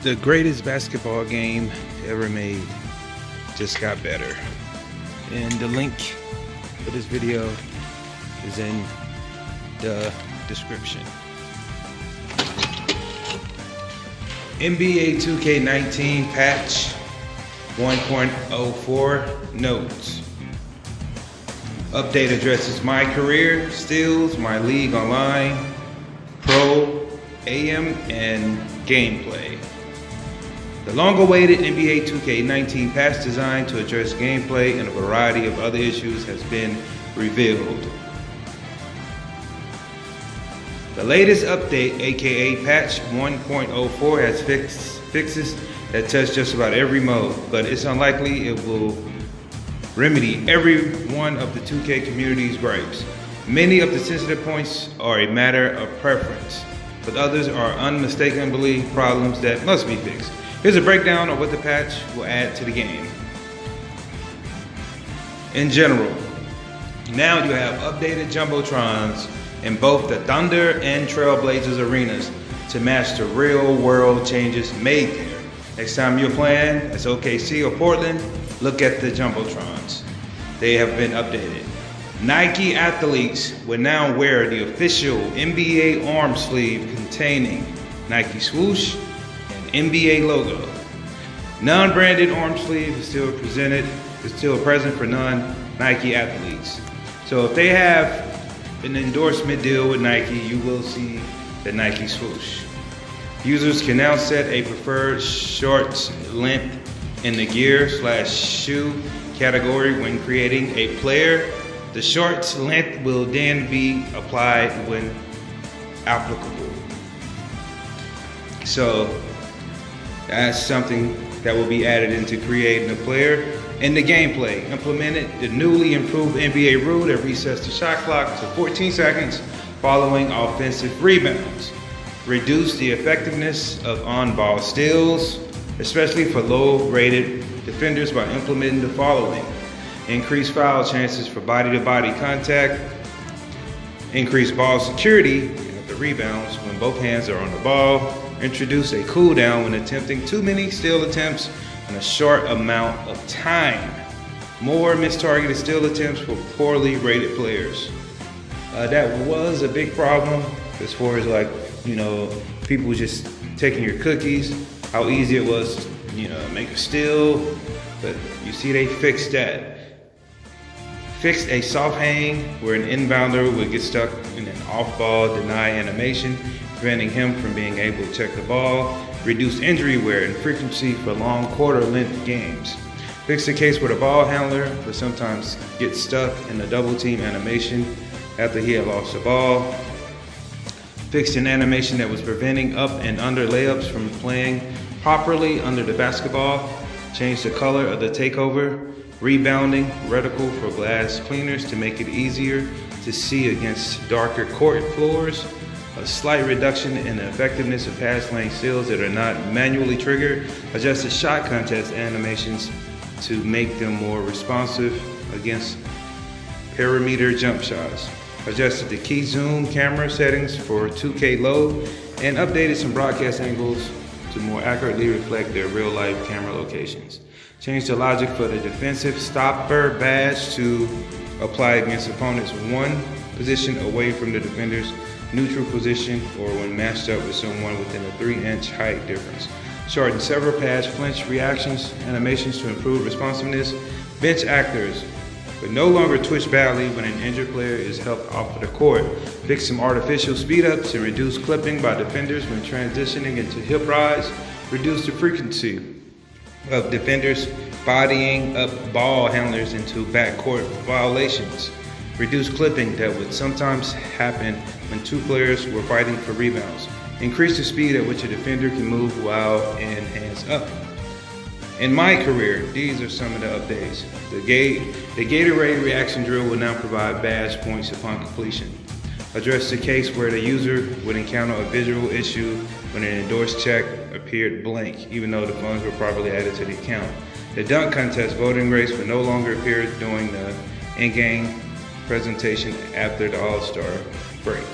The greatest basketball game ever made just got better. And the link for this video is in the description. NBA 2K19 patch 1.04 notes. Update addresses my career, steals, my league online, pro, AM, and gameplay. The long-awaited NBA 2K19 patch designed to address gameplay and a variety of other issues has been revealed. The latest update, aka patch 1.04, has fixes that touch just about every mode, but it's unlikely it will remedy every one of the 2K community's gripes. Many of the sensitive points are a matter of preference, but others are unmistakably problems that must be fixed. Here's a breakdown of what the patch will add to the game. In general, now you have updated Jumbotrons in both the Thunder and Trailblazers arenas to match the real world changes made there. Next time you're playing as OKC or Portland, look at the Jumbotrons. They have been updated. Nike athletes will now wear the official NBA arm sleeve containing Nike swoosh and NBA logo. Non-branded arm sleeve is still present for non-Nike athletes. So if they have an endorsement deal with Nike, you will see the Nike swoosh. Users can now set a preferred shorts length in the gear/shoe category when creating a player. The shorts length will then be applied when applicable. So that's something that will be added into creating a player. In the gameplay, implemented the newly improved NBA rule that resets the shot clock to 14 seconds following offensive rebounds. Reduce the effectiveness of on-ball steals, especially for low-rated defenders, by implementing the following. Increase foul chances for body-to-body contact. Increase ball security at the rebounds when both hands are on the ball. Introduce a cooldown when attempting too many steal attempts in a short amount of time. More mistargeted steal attempts for poorly rated players. That was a big problem as far as, like, you know, people just taking your cookies, how easy it was, you know, make a steal. But you see, they fixed that. Fixed a soft hang where an inbounder would get stuck in an off-ball deny animation, preventing him from being able to check the ball. Reduced injury wear and frequency for long quarter-length games. Fixed the case where the ball handler would sometimes get stuck in a double-team animation after he had lost the ball. Fixed an animation that was preventing up and under layups from playing properly under the basketball. Changed the color of the takeover rebounding reticle for glass cleaners to make it easier to see against darker court floors. A slight reduction in the effectiveness of pass lane steals that are not manually triggered. Adjusted shot contest animations to make them more responsive against perimeter jump shots. Adjusted the key zoom camera settings for 2K load, and updated some broadcast angles to more accurately reflect their real-life camera locations. Changed the logic for the defensive stopper badge to apply against opponents one position away from the defender's neutral position or when matched up with someone within a 3-inch height difference. Shortened several patch flinch reactions animations to improve responsiveness. Bench actors but no longer twitch badly when an injured player is helped off of the court. Fix some artificial speed-ups and reduce clipping by defenders when transitioning into hip rise. Reduce the frequency of defenders bodying up ball handlers into backcourt violations. Reduce clipping that would sometimes happen when two players were fighting for rebounds. Increase the speed at which a defender can move while in hands up. In my career, these are some of the updates. The Gatorade reaction drill will now provide badge points upon completion. Address the case where the user would encounter a visual issue when an endorsed check appeared blank, even though the funds were properly added to the account. The dunk contest voting race will no longer appear during the in-game presentation after the All-Star break.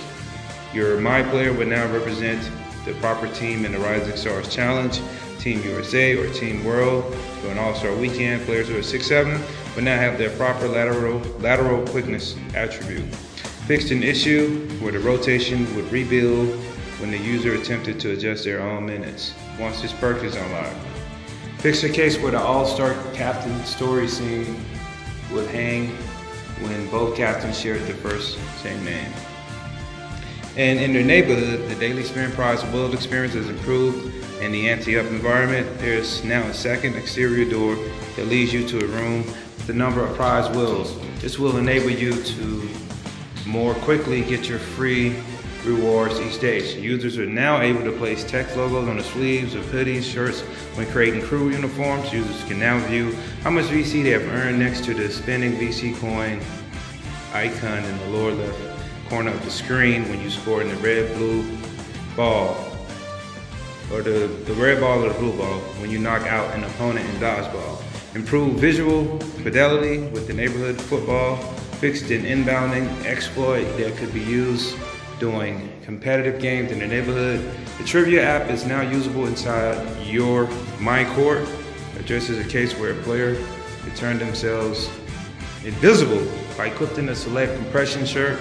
Your My Player will now represent the proper team in the Rising Stars Challenge, Team USA or Team World. During All-Star Weekend, players who are 6'7" will now have their proper lateral quickness attribute. Fixed an issue where the rotation would rebuild when the user attempted to adjust their own minutes once this perk is unlocked. Fixed a case where the All-Star captain story scene would hang when both captains shared the same name. And in their neighborhood, the daily spin prize world experience has improved in the anti-up environment. There's now a second exterior door that leads you to a room with a number of prize wheels. This will enable you to more quickly get your free rewards each stage. Users are now able to place text logos on the sleeves of hoodies, shirts when creating crew uniforms. Users can now view how much VC they have earned next to the spinning VC coin icon in the lower left corner of the screen when you score in the red-blue ball, or the red ball or the blue ball when you knock out an opponent in dodgeball. Improved visual fidelity with the neighborhood football. Fixed an inbounding exploit that could be used during competitive games in the neighborhood. The trivia app is now usable inside your My Court. Addresses a case where a player could turn themselves invisible by equipping a select compression shirt.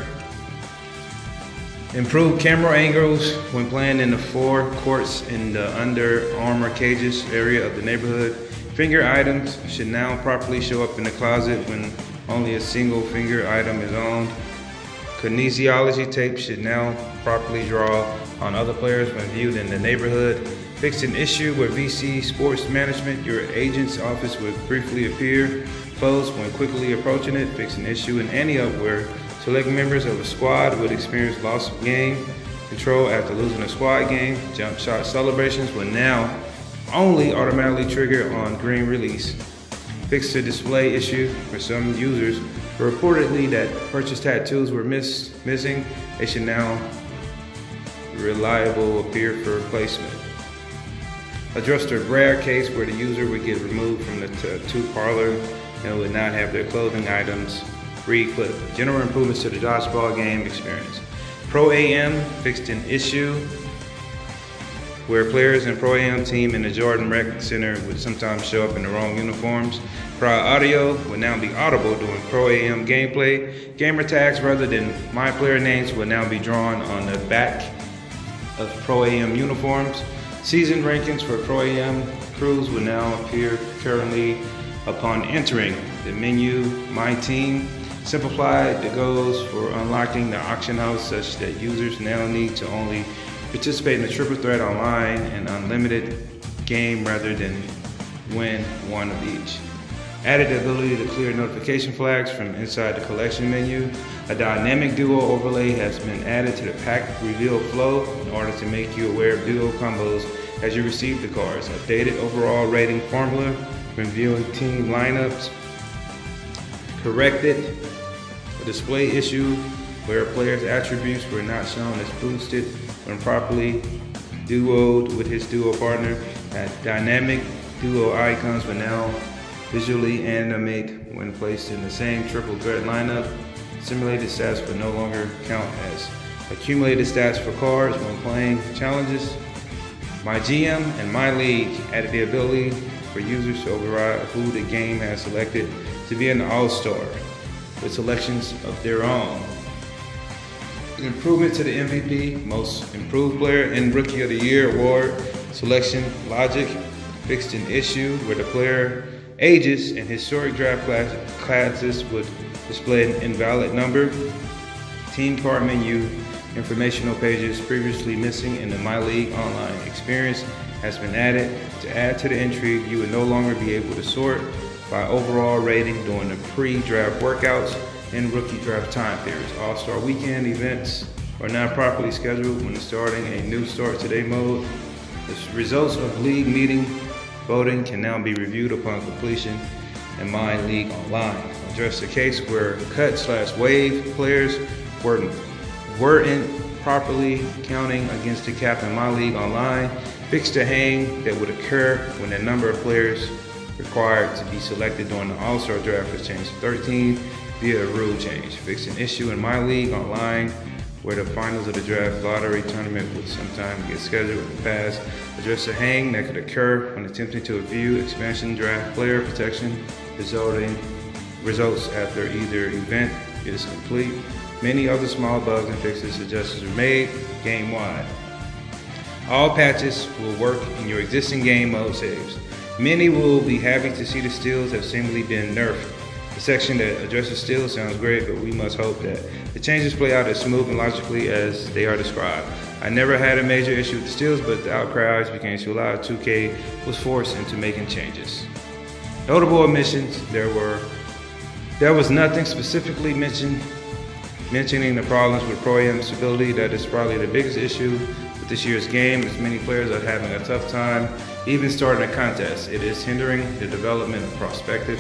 Improved camera angles when playing in the 4 courts in the Under Armour cages area of the neighborhood. Finger items should now properly show up in the closet when only a single finger item is owned. Kinesiology tape should now properly draw on other players when viewed in the neighborhood. Fixed an issue where VC Sports Management, your agent's office, would briefly appear closed when quickly approaching it. Fixed an issue in Ante-Up where select members of a squad would experience loss of game control after losing a squad game. Jump shot celebrations will now only automatically trigger on green release. Fixed a display issue for some users who reportedly that purchase tattoos were missing. They should now reliable appear for replacement. Addressed a rare case where the user would get removed from the tattoo parlor and would not have their clothing items re-equipped. General improvements to the dodgeball game experience. Pro AM fixed an issue where players in Pro AM team in the Jordan Rec Center would sometimes show up in the wrong uniforms. Crowd audio would now be audible during Pro AM gameplay. Gamer tags rather than my player names will now be drawn on the back of Pro AM uniforms. Season rankings for Pro AM crews will now appear currently upon entering the menu My Team. Simplified the goals for unlocking the auction house such that users now need to only participate in the triple threat online and unlimited game rather than win one of each. Added the ability to clear notification flags from inside the collection menu. A dynamic duo overlay has been added to the pack reveal flow in order to make you aware of duo combos as you receive the cards. Updated overall rating formula when viewing team lineups. Corrected a display issue where a player's attributes were not shown as boosted when properly duoed with his duo partner. Dynamic duo icons will now visually animate when placed in the same triple threat lineup. Simulated stats will no longer count as accumulated stats for cards when playing challenges. My GM and My League added the ability for users to override who the game has selected to be an all-star with selections of their own. An improvement to the MVP, Most Improved Player and Rookie of the Year award selection logic. Fixed an issue where the player ages and historic draft classes would display an invalid number. Team card menu informational pages previously missing in the My League Online experience has been added. To add to the entry, you would no longer be able to sort by overall rating during the pre-draft workouts and rookie draft time periods. All-Star Weekend events are now properly scheduled when starting a new Start Today mode. The results of league meeting voting can now be reviewed upon completion in My League Online. Address the case where cut/wave players weren't properly counting against the cap in My League Online. Fixed a hang that would occur when the number of players required to be selected during the All-Star Draft was changed to 13 via a rule change. Fixed an issue in My League Online where the finals of the draft lottery tournament would sometime get scheduled in the past, address a hang that could occur when attempting to view expansion draft player protection results after either event is complete. Many other small bugs and fixes suggestions were made game-wide. All patches will work in your existing game mode saves. Many will be happy to see the steals have seemingly been nerfed. The section that addresses steals sounds great, but we must hope that the changes play out as smooth and logically as they are described. I never had a major issue with the steals, but the outcries became too loud. 2K was forced into making changes. Notable omissions: there was nothing specifically mentioning the problems with Pro-Am stability. That is probably the biggest issue with this year's game, as many players are having a tough time even starting a contest. It is hindering the development of prospective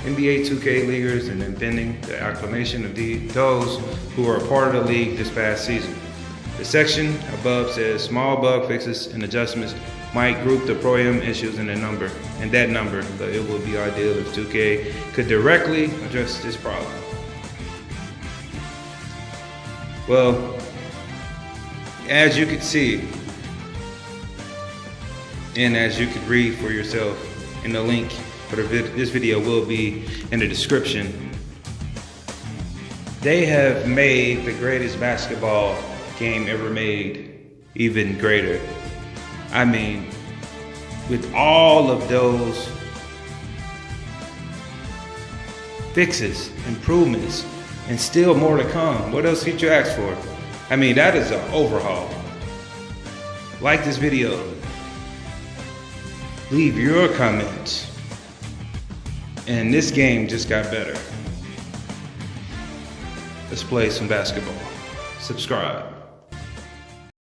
NBA 2K leaguers and impeding the acclimation of those who are a part of the league this past season. The section above says small bug fixes and adjustments might group the Pro-Am issues in that number, but it would be ideal if 2K could directly address this problem. Well, as you could see, and as you could read for yourself, in the link for this video will be in the description, they have made the greatest basketball game ever made even greater. I mean, with all of those fixes, improvements, and still more to come, what else could you ask for? I mean, that is an overhaul. Like this video, leave your comments, and this game just got better. Let's play some basketball. Subscribe.